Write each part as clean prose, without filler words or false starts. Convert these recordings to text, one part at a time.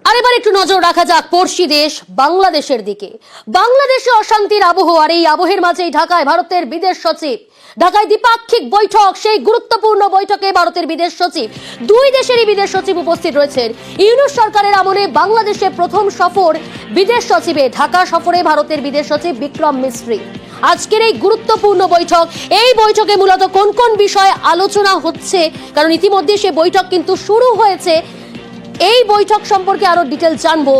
আর এবার একটু নজর রাখা যাক পড়শি দেশ বাংলাদেশের দিকে। বাংলাদেশে অশান্তির আবহ, আর এই আবহের মাঝেই ঢাকায় ভারতের বিদেশ সচিব। ঢাকায় দ্বিপাক্ষিক বৈঠক, সেই গুরুত্বপূর্ণ বৈঠকে ভারতের বিদেশ সচিব, দুই দেশেরই বিদেশ সচিব উপস্থিত রয়েছেন। ইউনূস সরকারের আমলে বাংলাদেশে প্রথম সফর বিদেশ সচিবে। ঢাকা সফরে ভারতের বিদেশ সচিব বিক্রম মিস্ত্রি। আজকের এই গুরুত্বপূর্ণ বৈঠক, এই বৈঠকে মূলত কোন কোন বিষয়ে আলোচনা হচ্ছে, কারণ ইতিমধ্যে সে বৈঠক কিন্তু শুরু হয়েছে। এই বৈঠক সম্পর্কে আরো ডিটেল জানবো।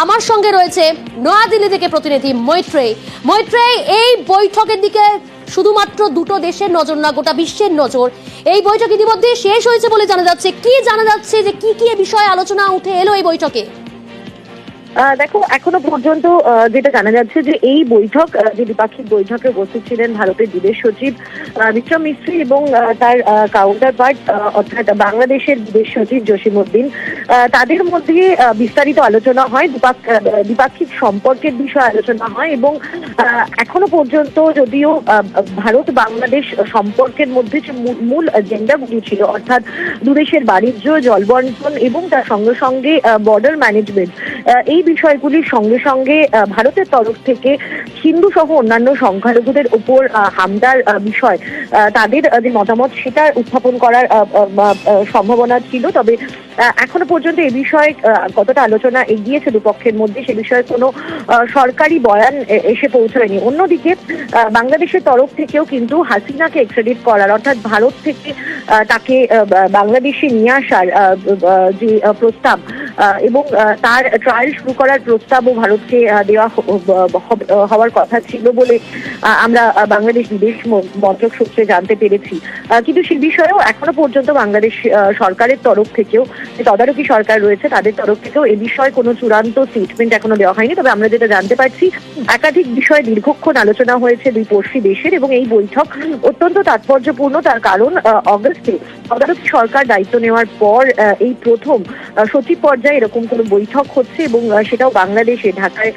আমার সঙ্গে রয়েছে নয়াদিল্লি থেকে প্রতিনিধি মৈত্রেয়ী। এই বৈঠকের দিকে শুধুমাত্র দুটো দেশের নজর না, গোটা বিশ্বের নজর। এই বৈঠক ইতিমধ্যে শেষ হয়েছে বলে জানা যাচ্ছে। কি জানা যাচ্ছে যে কি কি বিষয়ে আলোচনা উঠে এলো এই বৈঠকে? দেখো, এখনো পর্যন্ত যেটা জানা যাচ্ছে যে এই বৈঠক, যে দ্বিপাক্ষিক বৈঠকে উপস্থিত ছিলেন ভারতের বিদেশ সচিব বিক্রম মিস্ত্রি এবং তার কাউন্টার পার্ট অর্থাৎ বাংলাদেশের বিদেশ সচিব জসিমউদ্দিন, তাদের মধ্যে বিস্তারিত আলোচনা হয়, দ্বিপাক্ষিক সম্পর্কের বিষয়ে আলোচনা হয়। এবং এখনো পর্যন্ত যদিও ভারত বাংলাদেশ সম্পর্কের মধ্যে যে মূল এজেন্ডাগুলি ছিল, অর্থাৎ দুদেশের বাণিজ্য, জলবন্টন এবং তার সঙ্গে সঙ্গে বর্ডার ম্যানেজমেন্ট, এই বিষয়গুলির সঙ্গে সঙ্গে ভারতের তরফ থেকে হিন্দু সহ অন্যান্য সংখ্যালঘুদের উপর হামলার বিষয়, তাদের যে মতামত সেটা উত্থাপন করার সম্ভাবনা ছিল। তবে এখনো পর্যন্ত এই বিষয়ে কতটা আলোচনা এগিয়েছে দুপক্ষের মধ্যে, সে বিষয়ে কোনো সরকারি বয়ান এসে পৌঁছায়নি। অন্যদিকে বাংলাদেশের তরফ থেকেও কিন্তু হাসিনাকে এক্সট্রাডিট করার, অর্থাৎ ভারত থেকে তাকে বাংলাদেশে নিয়ে আসার যে প্রস্তাব এবং তার ট্রায়াল শুরু করার প্রস্তাবও ভারতকে দেওয়া হওয়ার কথা ছিল বলে আমরা বাংলাদেশ বিদেশ মন্ত্রক সূত্রে জানতে পেরেছি। কিন্তু সে বিষয়েও এখনো পর্যন্ত বাংলাদেশ সরকারের তরফ থেকেও, যে তদারকি সরকার রয়েছে তাদের তরফ থেকেও এ বিষয়ে কোনো চূড়ান্ত স্টেটমেন্ট এখনো দেওয়া হয়নি। তবে আমরা যেটা জানতে পারছি, একাধিক বিষয়ে দীর্ঘক্ষণ আলোচনা হয়েছে দুই পড়শি দেশের, এবং এই বৈঠক অত্যন্ত তাৎপর্যপূর্ণ। তার কারণ অগস্টে তদারকি সরকার দায়িত্ব নেওয়ার পর এই প্রথম সচিব পর্যায়ে এরকম কোনো বৈঠক হচ্ছে, এবং সেটাও বাংলাদেশে ঢাকায়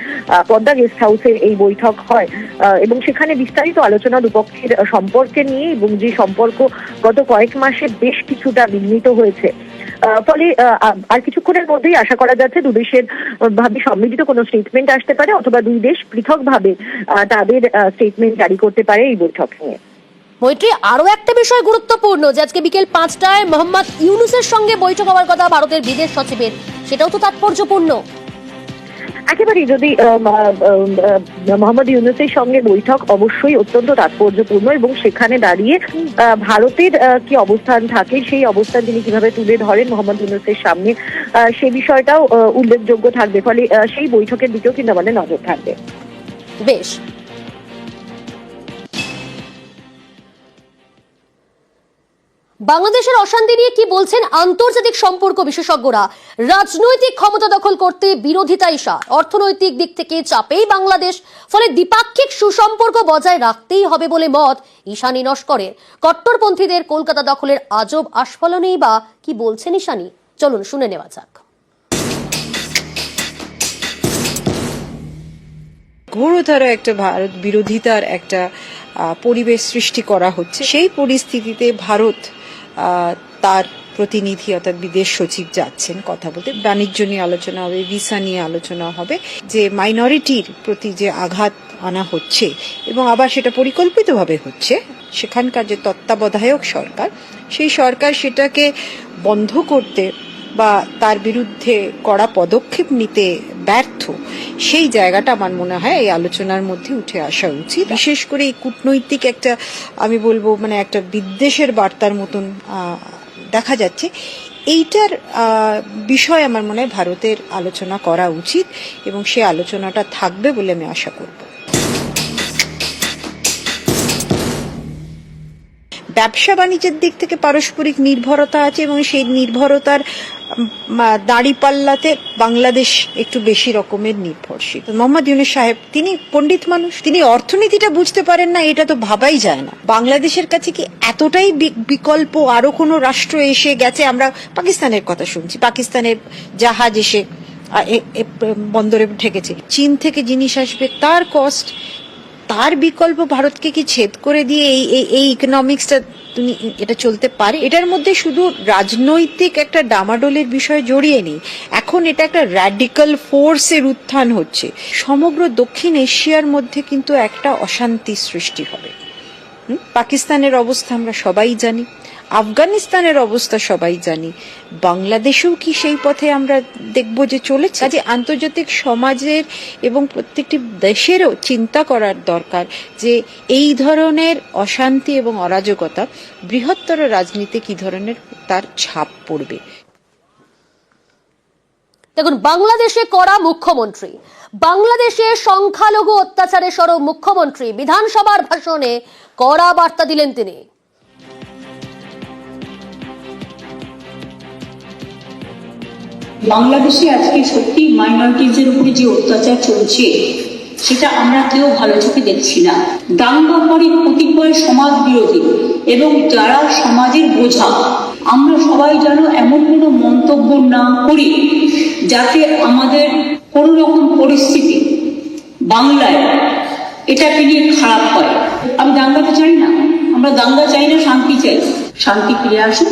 পদ্মা গেস্ট হাউসে এই বৈঠক হয়। এবং সেখানে বিস্তারিত আলোচনা দুপক্ষের সম্পর্কে নিয়ে, এবং যে সম্পর্ক গত কয়েক মাসে বেশ কিছুটা বিঘ্নিত হয়েছে। ফলে আর কিছুক্ষণের মধ্যেই আশা করা যাচ্ছে দুদেশের ভাবে সম্মিলিত কোনো স্টেটমেন্ট আসতে পারে, অথবা দুই দেশ পৃথকভাবে তাদের স্টেটমেন্ট জারি করতে পারে এই বৈঠক নিয়ে। মৈত্রেয়ী, আরো একটা বিষয় গুরুত্বপূর্ণ যে আজকে বিকেল 5টায় মোহাম্মদ ইউনূসের সঙ্গে বৈঠক হওয়ার কথা ভারতের বিদেশ সচিবের, সেটাও তো তাৎপর্যপূর্ণ। একেবারেই, যদি মোহাম্মদ ইউনূসের সঙ্গে বৈঠক অবশ্যই অত্যন্ত তাৎপর্যপূর্ণ, এবং সেখানে দাঁড়িয়ে ভারতের কি অবস্থান থাকে, সেই অবস্থান তিনি কিভাবে তুলে ধরেন মোহাম্মদ ইউনূসের সামনে, সে বিষয়টাও উল্লেখযোগ্য থাকবে। ফলে সেই বৈঠকের দিকেও কিন্তু আমাদের নজর থাকবে। বেশ। বাংলাদেশের অশান্তি নিয়ে কি বলছেন আন্তর্জাতিক সম্পর্ক বিশেষজ্ঞরা? রাজনৈতিক ক্ষমতা দখল করতে বিরোধিতা ইশারা, অর্থনৈতিক দিক থেকে চাপেই বাংলাদেশ, ফলে দ্বিপাক্ষিক সুসম্পর্ক বজায় রাখতেই হবে বলে মত ঈশানী নস্করের। কট্টরপন্থীদের কলকাতা দখলের আজব আস্ফালনেই বা কি বলছেন ঈশানী, চলুন শুনে নেওয়া যাক। ঘোরতর একটা ভারত বিরোধিতার একটা পরিবেশ সৃষ্টি করা হচ্ছে। সেই পরিস্থিতিতে ভারত তার প্রতিনিধি অর্থাৎ বিদেশ সচিব যাচ্ছেন কথা বলতে। বাণিজ্য নিয়ে আলোচনা হবে, ভিসা নিয়ে আলোচনা হবে, যে মাইনরিটির প্রতি যে আঘাত আনা হচ্ছে এবং আবার সেটা পরিকল্পিতভাবে হচ্ছে, সেখানকার যে তত্ত্বাবধায়ক সরকার, সেই সরকার সেটাকে বন্ধ করতে বা তার বিরুদ্ধে কড়া পদক্ষেপ নিতে ব্যর্থ, সেই জায়গাটা আমার মনে হয় এই আলোচনার মধ্যে উঠে আসা উচিত। বিশেষ করে এই কূটনৈতিক একটা, আমি বলবো মানে একটা বিদ্বেষের বার্তার মতন দেখা যাচ্ছে, এইটার বিষয় আমার মনে হয় ভারতের আলোচনা করা উচিত, এবং সে আলোচনাটা থাকবে বলে আমি আশা করব। ব্যবসা বাণিজ্যের দিক থেকে পারস্পরিক নির্ভরতা আছে, এবং সেই নির্ভরতার দাঁড়িপাল্লাতে বাংলাদেশ একটু বেশি রকমের নির্ভরশীল। মোহাম্মদ ইউনূস সাহেব, তিনি পণ্ডিত মানুষ, তিনি অর্থনীতিটা বুঝতে পারেন না, এটা তো ভাবাই যায় না। বাংলাদেশের কাছে কি এতটাই বিকল্প আরো কোনো রাষ্ট্র এসে গেছে? আমরা পাকিস্তানের কথা শুনছি, পাকিস্তানের জাহাজ এসে বন্দরে ঠেকেছে। চীন থেকে জিনিস আসবে, তার কস্ট, তার বিকল্প ভারতকে কি ছেদ করে দিয়ে এই ইকোনমিক্সটা তুমি এটা চলতে পারে। এটার মধ্যে শুধু রাজনৈতিক একটা ডামাডোলের বিষয় জড়িয়ে নেই, এখন এটা একটা র্যাডিক্যাল ফোর্সের উত্থান হচ্ছে। সমগ্র দক্ষিণ এশিয়ার মধ্যে কিন্তু একটা অশান্তি সৃষ্টি হবে। পাকিস্তানের অবস্থা আমরা সবাই জানি, আফগানিস্তানের অবস্থা সবাই জানি, বাংলাদেশেও কি সেই পথে আমরা দেখব যে চলেছে? কাজে আন্তর্জাতিক সমাজের এবং প্রত্যেকটি দেশেরও চিন্তা করার দরকার যে এই ধরনের অশান্তি এবং অরাজকতা বৃহত্তর রাজনীতি কি ধরনের তার ছাপ পড়বে। দেখুন, বাংলাদেশে করা মুখ্যমন্ত্রী, বাংলাদেশে সংখ্যালঘু অত্যাচারে সরব মুখ্যমন্ত্রী বিধানসভার ভাষণে কড়া বার্তা দিলেন তিনি। বাংলাদেশে আজকে সত্যি মাইনরিটিজের উপরে যে অত্যাচার চলছে সেটা আমরা কেউ ভালো চোখে দেখছি না। দাঙ্গাকারী কতিপয় সমাজ বিরোধী এবং যারা সমাজের বোঝা, আমরা সবাই যেন এমন কোনো মন্তব্য না করি যাতে আমাদের কোনো রকম পরিস্থিতি বাংলায় এটাকে নিয়ে খারাপ হয়। আমি দাঙ্গাটা চাই না, আমরা দাঙ্গা চাই না, শান্তি চাই, শান্তি ফিরে আসুক।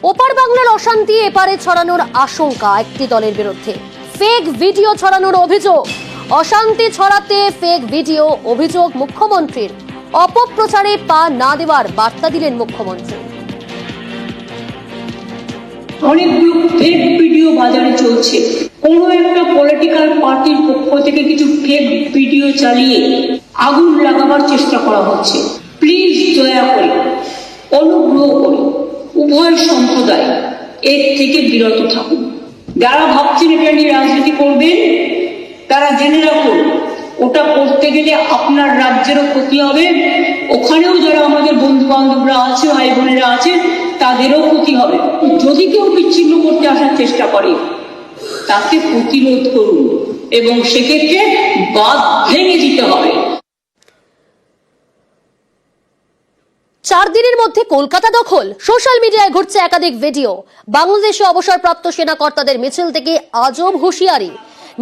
ওপার বাংলার অশান্তি এপারে ছড়ানোর আশঙ্কা একটি দলের বিরুদ্ধে। ফেক ভিডিও ছড়ানোর অভিযোগ, অশান্তি ছড়াতে ফেক ভিডিও, অভিযোগ মুখ্যমন্ত্রীর। অপপ্রচারে পা না দেওয়ার বার্তা দিলেন মুখ্যমন্ত্রী। অনেকগুলো ফেক ভিডিও বাজারে চলছে, কোনো একটা পলিটিক্যাল পার্টির পক্ষ থেকে কিছু ফেক ভিডিও চালিয়ে আগুন লাগাবার চেষ্টা করা হচ্ছে। প্লিজ দয়া করে, অনুগ্রহ করে উভয় সম্প্রদায় এর থেকে বিরত থাকুন। যারা ভাবছেন এটা নিয়ে রাজনীতি করবেন তারা জেনে রাখুন, ওটা করতে গেলে আপনার রাজ্যেরও ক্ষতি হবে, ওখানেও যারা আমাদের বন্ধু বান্ধবরা আছে, ভাই বোনেরা আছে, তাদেরও ক্ষতি হবে। যদি কেউ বিচ্ছিন্ন করতে আসার চেষ্টা করে তাকে প্রতিরোধ করুন এবং সেক্ষেত্রে বাঁধ ভেঙে দিতে হবে। 4 দিনের মধ্যে কলকাতা দখল, সোশ্যাল মিডিয়ায় ঘুরছে একাধিক ভিডিও। বাংলাদেশে অবসরপ্রাপ্ত সেনাকর্তাদের মিছিল থেকে আজব হুঁশিয়ারি।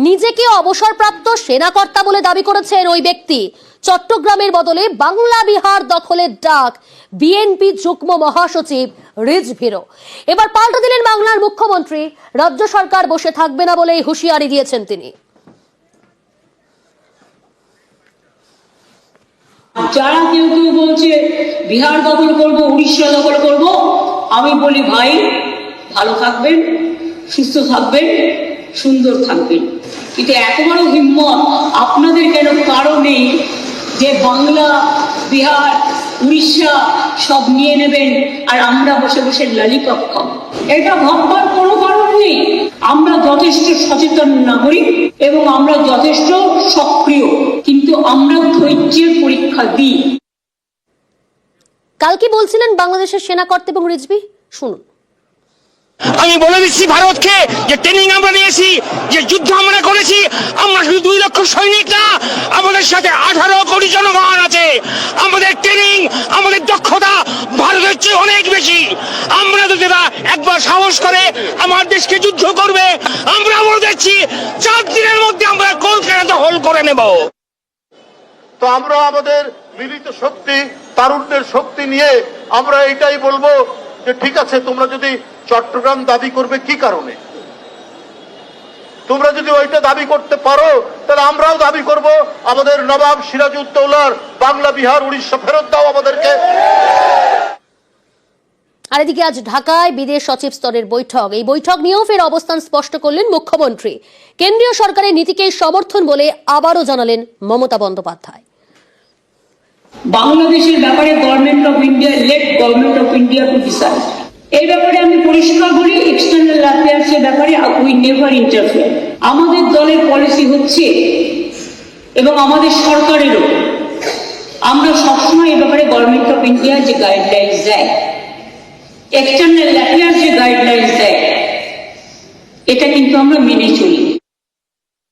নিজেকে অবসরপ্রাপ্ত সেনাকর্তা বলে দাবি করেছেন ওই ব্যক্তি। চট্টগ্রামের বদলে বাংলা বিহার দখলের ডাক বিএনপি যুগ্ম মহাসচিব রিজভিরও। এবার পাল্টা দিলেন বাংলার মুখ্যমন্ত্রী, রাজ্য সরকার বসে থাকবে না বলেই হুঁশিয়ারি দিয়েছেন তিনি। যারা কেউ কেউ বলছে বিহার দখল করব, উড়িষ্যা দখল করব, আমি বলি ভাই ভালো থাকবেন, সুস্থ থাকবেন, সুন্দর থাকবেন, কিন্তু এত বড় হিম্মত আপনাদের কেন কারণ নেই যে বাংলা, বিহার, উড়িষ্যা সব নিয়ে নেবেন আর আমরা বসে বসে ললিপপ খাবো? এটা ভাববার কোনো কারণ নেই। আমরা যথেষ্ট সচেতন নাগরিক এবং আমরা যথেষ্ট সক্রিয়, কিন্তু আমরা ধৈর্যের পরীক্ষা দিই। কাল কি বলছিলেন বাংলাদেশের সেনাকর্তা এবং রিজভি, শুনুন। আমি বলে দিচ্ছি ভারতকে যে ট্রেনিং আমরা নিয়েছি, যে যুদ্ধ আমরা করেছি, আমরা শুধু 2 লক্ষ সৈনিক না, আমাদের সাথে 18 কোটি জনগণ আছে। আমাদের ট্রেনিং, আমাদের দক্ষতা ভারতের চেয়ে অনেক বেশি। আমরা যদি একবার সাহস করে আমার দেশকে যুদ্ধ করবে, আমরা বলে দিচ্ছি 4 দিনের মধ্যে আমরা কলকাতা দখল করে নেব। তো আমরা আমাদের মিলিত শক্তি, তারুণ্যের শক্তি নিয়ে আমরা এটাই বলবো যে ঠিক আছে, তোমরা যদি চট্টগ্রাম দাবি করবে কি কারণে, তোমরা যদি ওইটা দাবি করতে পারো তাহলে আমরাও দাবি করব আমাদের নবাব সিরাজউদ্দৌলার বাংলা, বিহার, উড়িষ্যা ফেরত দাও আমাদেরকে। আর এদিকে আজ ঢাকায় বিদেশ সচিব স্তরের বৈঠক। এই বৈঠক নিয়েও ফের অবস্থান স্পষ্ট করলেন মুখ্যমন্ত্রী। কেন্দ্রীয় সরকারের নীতিকে সমর্থন বলে আবারও জানালেন মমতা বন্দ্যোপাধ্যায়। বাংলাদেশের ব্যাপারে government of India, late government of India to decide. এই ব্যাপারে আমি পরিষ্কার বলি, এক্সটার্নাল অ্যাফেয়ার্সের ব্যাপারে উই নেভার ইন্টারফেয়ার। আমাদের দলের পলিসি হচ্ছে এবং আমাদের সরকারেরও, আমরা সবসময় এই ব্যাপারে গভর্নমেন্ট অফ ইন্ডিয়া যে গাইডলাইন্স দেয়, এক্সটার্নাল অ্যাফেয়ার্স যে গাইডলাইন্স দেয়, এটা কিন্তু আমরা মেনে চলি।